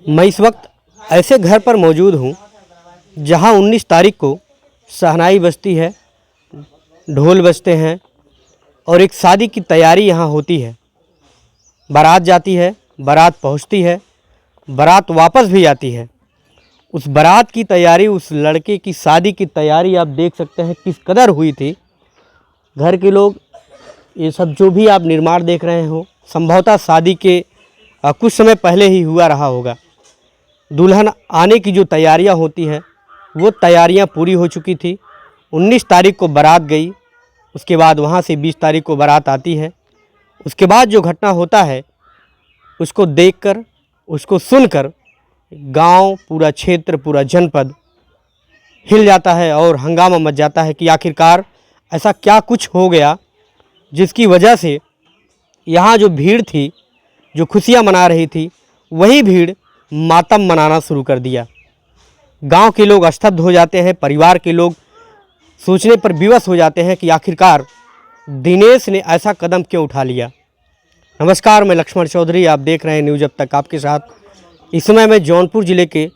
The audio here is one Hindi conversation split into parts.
मैं इस वक्त ऐसे घर पर मौजूद हूँ जहाँ 19 तारीख को शहनाई बजती है, ढोल बजते हैं और एक शादी की तैयारी यहाँ होती है। बारात जाती है, बारात पहुँचती है, बारात वापस भी आती है। उस बारात की तैयारी, उस लड़के की शादी की तैयारी आप देख सकते हैं किस कदर हुई थी। घर के लोग, ये सब जो भी आप निर्माण देख रहे हो, संभवतः शादी के कुछ समय पहले ही हुआ रहा होगा। दुल्हन आने की जो तैयारियां होती हैं वो तैयारियां पूरी हो चुकी थी। 19 तारीख को बारात गई, उसके बाद वहाँ से 20 तारीख को बारात आती है। उसके बाद जो घटना होता है उसको देखकर, उसको सुनकर गांव, पूरा क्षेत्र, पूरा जनपद हिल जाता है और हंगामा मच जाता है कि आखिरकार ऐसा क्या कुछ हो गया जिसकी वजह से यहाँ जो भीड़ थी, जो खुशियाँ मना रही थी, वही भीड़ मातम मनाना शुरू कर दिया। गांव के लोग स्तब्ध हो जाते हैं, परिवार के लोग सोचने पर विवश हो जाते हैं कि आखिरकार दिनेश ने ऐसा कदम क्यों उठा लिया। नमस्कार, मैं लक्ष्मण चौधरी, आप देख रहे हैं न्यूज़ अब तक आपके साथ। इस समय मैं जौनपुर ज़िले के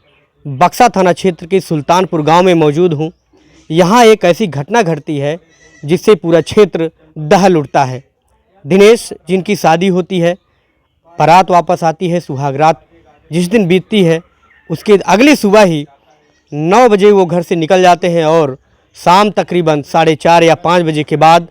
बक्सा थाना क्षेत्र के सुल्तानपुर गांव में मौजूद हूं। यहां एक ऐसी घटना घटती है जिससे पूरा क्षेत्र दहल उठता है। दिनेश, जिनकी शादी होती है, बारात वापस आती है, सुहाग रात जिस दिन बीतती है उसके अगली सुबह ही 9 बजे वो घर से निकल जाते हैं और शाम तकरीबन 4:30 या 5 बजे के बाद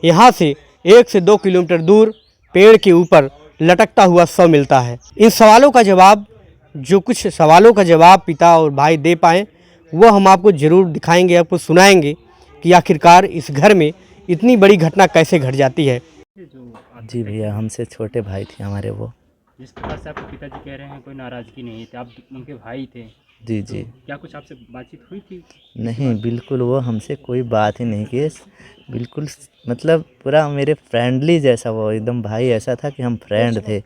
यहाँ से 1 से 2 किलोमीटर दूर पेड़ के ऊपर लटकता हुआ शव मिलता है। इन सवालों का जवाब, जो कुछ सवालों का जवाब पिता और भाई दे पाएँ वो हम आपको ज़रूर दिखाएंगे, आपको सुनाएंगे कि आखिरकार इस घर में इतनी बड़ी घटना कैसे घट जाती है। जी भैया, हमसे छोटे भाई थे हमारे वो। जिस प्रकार से आपके पिताजी कह रहे हैं कोई नाराज़गी नहीं थी, आप उनके भाई थे। जी तो जी। क्या कुछ आपसे बातचीत हुई थी? नहीं, बिल्कुल वो हमसे कोई बात ही नहीं की। बिल्कुल मतलब पूरा मेरे फ्रेंडली जैसा, वो एकदम भाई ऐसा था कि हम फ्रेंड थे।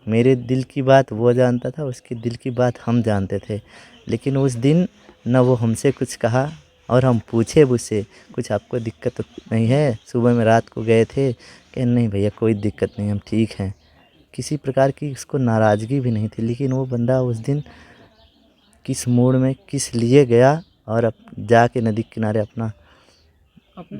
मेरे दिल की बात वो जानता था, उसके दिल की बात हम जानते थे। लेकिन उस दिन न वो हमसे कुछ कहा और हम पूछे उससे, कुछ आपको दिक्कत तो नहीं है? सुबह में रात को गए थे, कहे नहीं भैया कोई दिक्कत नहीं, हम ठीक हैं। किसी प्रकार की उसको नाराज़गी भी नहीं थी। लेकिन वो बंदा उस दिन किस मूड में किस लिए गया और अब जाके नदी किनारे अपना। आपने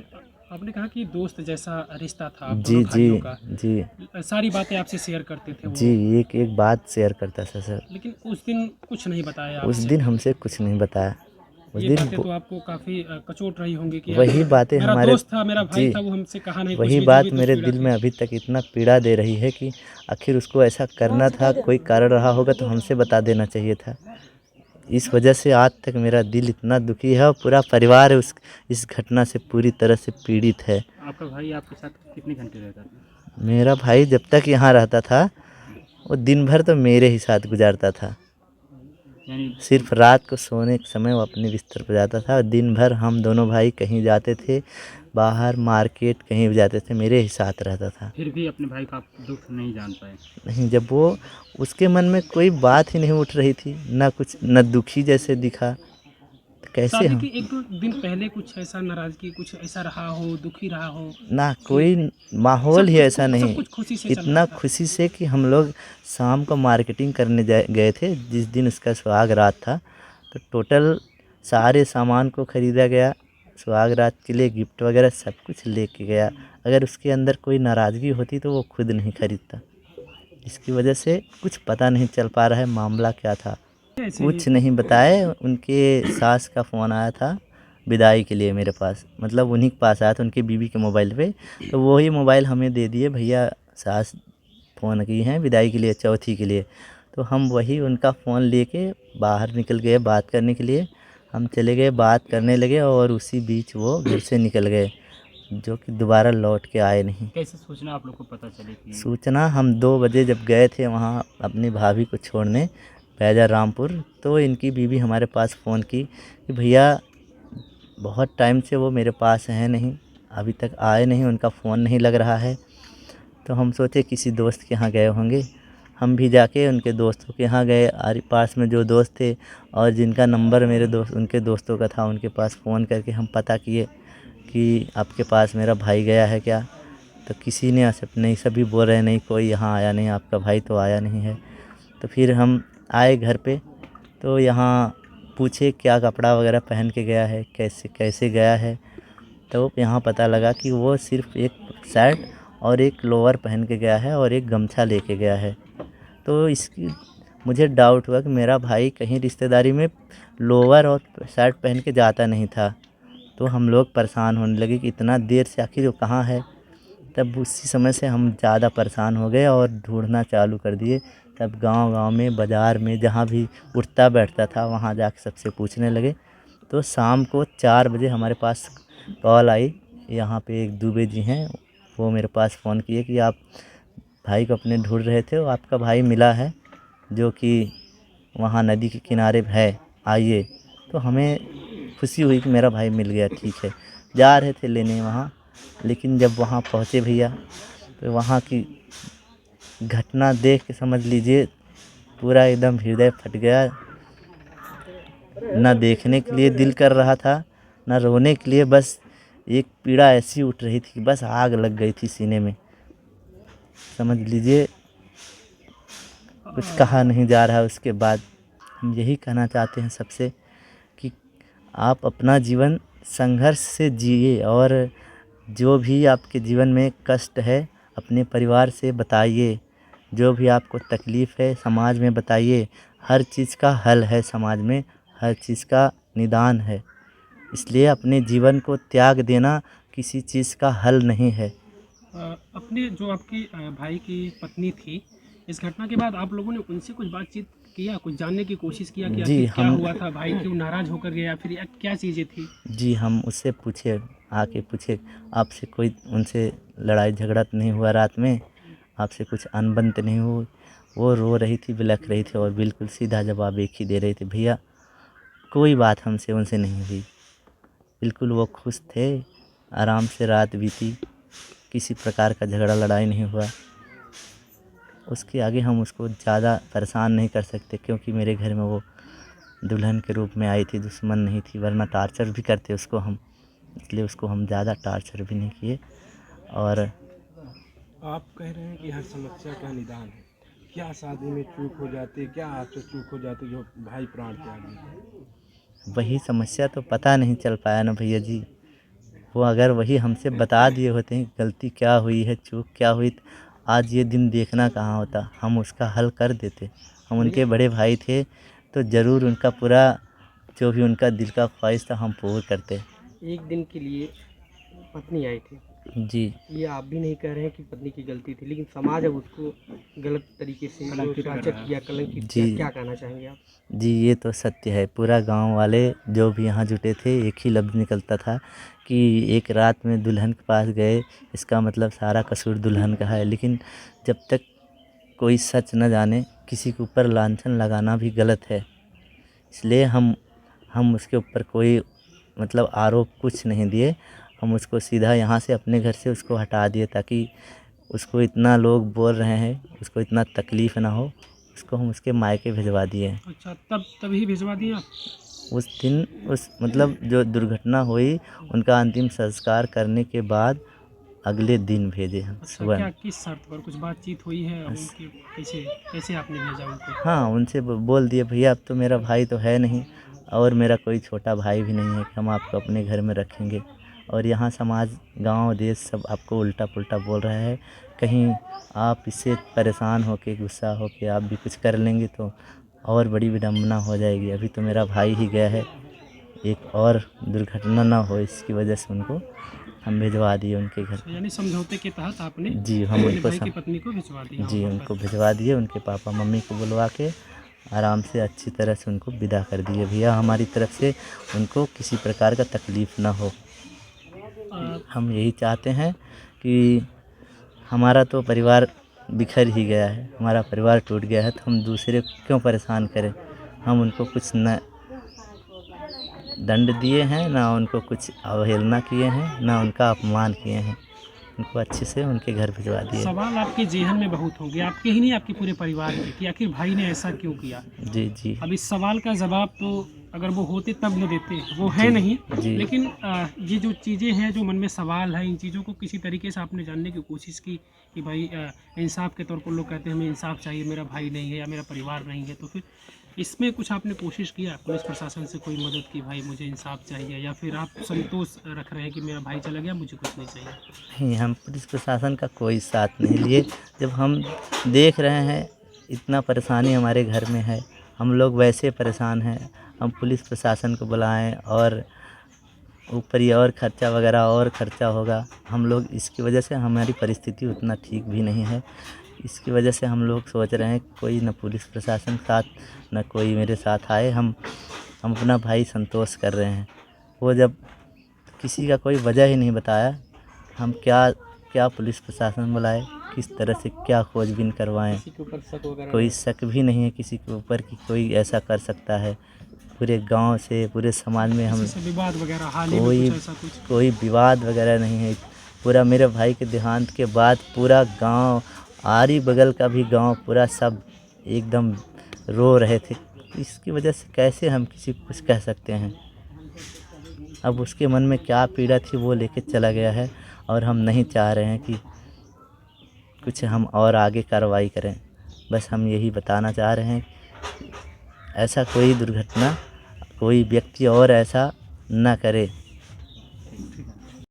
आपने कहा कि दोस्त जैसा रिश्ता था आप जी दोनों जी भाइयों का। जी सारी बातें आपसे शेयर करते थे जी, वो। एक एक बात शेयर करता था सर। लेकिन उस दिन कुछ नहीं बताया उस आपसे। दिन हमसे कुछ नहीं बताया। उस ये दिन बातें तो आपको काफ़ी कचोट रही होंगी कि वही बातें मेरा हमारे, दोस्त था, मेरा भाई जी, था, वो हमसे कहा नहीं कुछ वही भी, जो भी बात दुख मेरे पीड़ा दिल थी। में अभी तक इतना पीड़ा दे रही है कि आखिर उसको ऐसा करना था, कोई कारण रहा होगा तो हमसे बता देना चाहिए था। इस वजह से आज तक मेरा दिल इतना दुखी है और पूरा परिवार इस घटना से पूरी तरह से पीड़ित है। आपका भाई आपके साथ कितने घंटे रहता था? मेरा भाई जब तक यहाँ रहता था वो दिन भर तो मेरे ही साथ गुजारता था। यानी सिर्फ रात को सोने के समय वो अपने बिस्तर पर जाता था और दिन भर हम दोनों भाई कहीं जाते थे, बाहर मार्केट कहीं भी जाते थे, मेरे ही साथ रहता था। फिर भी अपने भाई का आप दुख नहीं जान पाए। नहीं, जब वो, उसके मन में कोई बात ही नहीं उठ रही थी, ना कुछ, न दुखी जैसे दिखा, तो कैसे शादी हम। के 1-2 दिन पहले कुछ ऐसा नाराज़गी, कुछ ऐसा रहा हो, दुखी रहा हो? ना कि कोई माहौल ही ऐसा सब नहीं। कुछ खुशी से चल रहा इतना था। खुशी से कि हम लोग शाम को मार्केटिंग करने गए थे जिस दिन उसका सुहाग रात था। तो टोटल सारे सामान को ख़रीदा गया, सुहाग रात के लिए गिफ्ट वगैरह सब कुछ लेके गया। अगर उसके अंदर कोई नाराज़गी होती तो वो खुद नहीं खरीदता। इसकी वजह से कुछ पता नहीं चल पा रहा है मामला क्या था। ऐसे ही कुछ नहीं बताए। उनके सास का फ़ोन आया था विदाई के लिए मेरे पास, मतलब उन्हीं के पास आया था उनकी बीवी के मोबाइल पे। तो वही मोबाइल हमें दे दिए, भैया सास फ़ोन की हैं विदाई के लिए, चौथी के लिए। तो हम वही उनका फ़ोन लेके बाहर निकल गए बात करने के लिए। हम चले गए, बात करने लगे और उसी बीच वो घर से निकल गए, जो कि दोबारा लौट के आए नहीं। कैसे सूचना आप लोग को पता चली कि? सूचना हम 2 बजे जब गए थे वहाँ अपनी भाभी को छोड़ने बैजा रामपुर, तो इनकी बीवी हमारे पास फ़ोन की कि भैया बहुत टाइम से वो मेरे पास हैं नहीं, अभी तक आए नहीं, उनका फ़ोन नहीं लग रहा है। तो हम सोचे किसी दोस्त के यहाँ गए होंगे। हम भी जाके उनके दोस्तों के यहाँ गए, पास में जो दोस्त थे और जिनका नंबर मेरे दोस्त उनके दोस्तों का था, उनके पास फ़ोन करके हम पता किए कि आपके पास मेरा भाई गया है क्या? तो किसी ने नहीं, सभी बोल रहे नहीं, कोई यहाँ आया नहीं, आपका भाई तो आया नहीं है। तो फिर हम आए घर पे तो यहाँ पूछे क्या कपड़ा वगैरह पहन के गया है, कैसे कैसे गया है। तो यहाँ पता लगा कि वो सिर्फ एक शर्ट और एक लोअर पहन के गया है और एक गमछा लेके गया है। तो इसकी मुझे डाउट हुआ कि मेरा भाई कहीं रिश्तेदारी में लोअर और शर्ट पहन के जाता नहीं था। तो हम लोग परेशान होने लगे कि इतना देर से आखिर वो कहाँ है। तब उसी समय से हम ज़्यादा परेशान हो गए और ढूंढना चालू कर दिए। तब गांव-गांव में, बाज़ार में, जहाँ भी उठता बैठता था वहाँ जाके सबसे पूछने लगे। तो शाम को 4 बजे हमारे पास कॉल आई। यहाँ पे एक दुबे जी हैं, वो मेरे पास फ़ोन किए कि आप भाई को अपने ढूंढ रहे थे, और आपका भाई मिला है जो कि वहाँ नदी के किनारे है, आइए। तो हमें खुशी हुई कि मेरा भाई मिल गया, ठीक है। जा रहे थे लेने वहाँ, लेकिन जब वहाँ पहुँचे भैया तो वहाँ की घटना देख के समझ लीजिए पूरा एकदम हृदय फट गया। ना देखने के लिए दिल कर रहा था, ना रोने के लिए, बस एक पीड़ा ऐसी उठ रही थी कि बस आग लग गई थी सीने में। समझ लीजिए कुछ कहा नहीं जा रहा। उसके बाद हम यही कहना चाहते हैं सबसे कि आप अपना जीवन संघर्ष से जिए, और जो भी आपके जीवन में कष्ट है अपने परिवार से बताइए। जो भी आपको तकलीफ़ है समाज में बताइए। हर चीज़ का हल है समाज में, हर चीज़ का निदान है। इसलिए अपने जीवन को त्याग देना किसी चीज़ का हल नहीं है। अपने जो आपकी भाई की पत्नी थी, इस घटना के बाद आप लोगों ने उनसे कुछ बातचीत किया, कुछ जानने की कोशिश किया कि जी, आखिर क्या हम हुआ था, भाई क्यों नाराज़ होकर गया, फिर या क्या चीज़ें थी? जी, हम उससे पूछे, आके पूछे आपसे कोई उनसे लड़ाई झगड़ा तो नहीं हुआ रात में? आपसे कुछ अनबन तो नहीं हुई? वो रो रही थी, बिलख रही थी और बिल्कुल सीधा जवाब एक ही दे रही थी, भैया कोई बात हमसे उनसे नहीं हुई। बिल्कुल वो खुश थे, आराम से रात बीती, किसी प्रकार का झगड़ा लड़ाई नहीं हुआ। उसके आगे हम उसको ज़्यादा परेशान नहीं कर सकते, क्योंकि मेरे घर में वो दुल्हन के रूप में आई थी, दुश्मन नहीं थी, वरना टार्चर भी करते उसको हम। इसलिए उसको हम ज़्यादा टार्चर भी नहीं किए। और आप कह रहे हैं कि हर समस्या का निदान है। क्या शादी में चूक हो जाती है, क्या आपसे चूक हो जाती है जो भाई प्राण त्याग देते? वही समस्या तो पता नहीं चल पाया ना भैया जी। वो अगर वही हमसे बता दिए होते हैं गलती क्या हुई है, चूक क्या हुई, तो आज ये दिन देखना कहाँ होता, हम उसका हल कर देते। हम उनके बड़े भाई थे तो ज़रूर उनका पूरा जो भी उनका दिल का ख्वाहिश था हम पूरा करते। एक दिन के लिए पत्नी आई थी, जी ये आप भी नहीं कह रहे हैं कि पत्नी की गलती थी, लेकिन समाज अब उसको गलत तरीके से टार्चर किया, कलंकित किया, जी क्या कहना चाहेंगे आप? जी, ये तो सत्य है। पूरा गांव वाले जो भी यहाँ जुटे थे एक ही लफ्ज़ निकलता था कि एक रात में दुल्हन के पास गए, इसका मतलब सारा कसूर दुल्हन का है। लेकिन जब तक कोई सच न जाने किसी के ऊपर लांछन लगाना भी गलत है। इसलिए हम उसके ऊपर कोई मतलब आरोप कुछ नहीं दिए। हम उसको सीधा यहाँ से अपने घर से उसको हटा दिए, ताकि उसको इतना लोग बोल रहे हैं, उसको इतना तकलीफ़ ना हो। उसको हम उसके मायके भिजवा दिए हैं। अच्छा, तभी भिजवा दिए आप? उस दिन उस मतलब जो दुर्घटना हुई उनका अंतिम संस्कार करने के बाद अगले दिन भेजे हम अच्छा, सुबह। क्या किस शर्त पर कुछ बातचीत हुई है उनकी? कैसे कैसे आपने भेजा उनको? हाँ, उनसे बोल दिए भैया अब तो मेरा भाई तो है नहीं, और मेरा कोई छोटा भाई भी नहीं है कि हम आपको अपने घर में रखेंगे। और यहाँ समाज, गांव, देश सब आपको उल्टा पुल्टा बोल रहा है। कहीं आप इससे परेशान होके, गुस्सा होके आप भी कुछ कर लेंगे तो और बड़ी विडंबना हो जाएगी। अभी तो मेरा भाई ही गया है, एक और दुर्घटना ना हो इसकी वजह से उनको हम भिजवा दिए उनके घर। अच्छा, यानी समझौते के तहत आपने जी, हम अपने उनको भाई की पत्नी को भिजवा दिया जी वहाँ उनको पर। भिजवा दिए। उनके पापा मम्मी को बुलवा के आराम से अच्छी तरह से उनको विदा कर दिए। भैया हमारी तरफ से उनको किसी प्रकार का तकलीफ़ ना हो। हम यही चाहते हैं कि हमारा तो परिवार बिखर ही गया है, हमारा परिवार टूट गया है, तो हम दूसरे को क्यों परेशान करें। हम उनको कुछ न दंड दिए हैं, ना उनको कुछ अवहेलना किए हैं, ना उनका अपमान किए हैं। उनको अच्छे से उनके घर भिजवा दिए। सवाल आपके जेहन में बहुत होंगे, आपके ही नहीं आपके पूरे परिवार के, कि आखिर भाई ने ऐसा क्यों किया। जी जी अब इस सवाल का जवाब तो अगर वो होते तब न देते, वो है नहीं। जी। लेकिन ये जो चीज़ें हैं जो मन में सवाल है, इन चीज़ों को किसी तरीके से आपने जानने की कोशिश की कि भाई इंसाफ के तौर पर लोग कहते हैं हमें इंसाफ चाहिए, मेरा भाई नहीं है या मेरा परिवार नहीं है, तो फिर इसमें कुछ आपने कोशिश किया पुलिस प्रशासन से कोई मदद की, भाई मुझे इंसाफ चाहिए, या फिर आप संतोष रख रहे हैं कि मेरा भाई चला गया, मुझे कुछ नहीं चाहिए? नहीं, हम पुलिस प्रशासन का कोई साथ नहीं लिए। जब हम देख रहे हैं इतना परेशानी हमारे घर में है, हम लोग वैसे परेशान हैं, हम पुलिस प्रशासन को बुलाएं और ऊपर ये और ख़र्चा वगैरह और ख़र्चा होगा। हम लोग इसकी वजह से हमारी परिस्थिति उतना ठीक भी नहीं है। इसकी वजह से हम लोग सोच रहे हैं कोई न पुलिस प्रशासन साथ न कोई मेरे साथ आए। हम अपना भाई संतोष कर रहे हैं। वो जब किसी का कोई वजह ही नहीं बताया, हम क्या पुलिस प्रशासन बुलाए, किस तरह से क्या खोजबीन करवाएं। किसी के ऊपर शक वगैरह? कोई शक भी नहीं है किसी के ऊपर कि कोई ऐसा कर सकता है। पूरे गांव से पूरे समाज में हम किसी से विवाद वगैरह हाल ही में कुछ ऐसा कुछ? कोई विवाद वगैरह नहीं है। पूरा मेरे भाई के देहांत के बाद पूरा गांव, आरी बगल का भी गांव, पूरा सब एकदम रो रहे थे। इसकी वजह से कैसे हम किसी को कुछ कह सकते हैं। अब उसके मन में क्या पीड़ा थी वो लेके चला गया है और हम नहीं चाह रहे हैं कि कुछ हम और आगे कार्रवाई करें। बस हम यही बताना चाह रहे हैं ऐसा कोई दुर्घटना कोई व्यक्ति और ऐसा ना करे।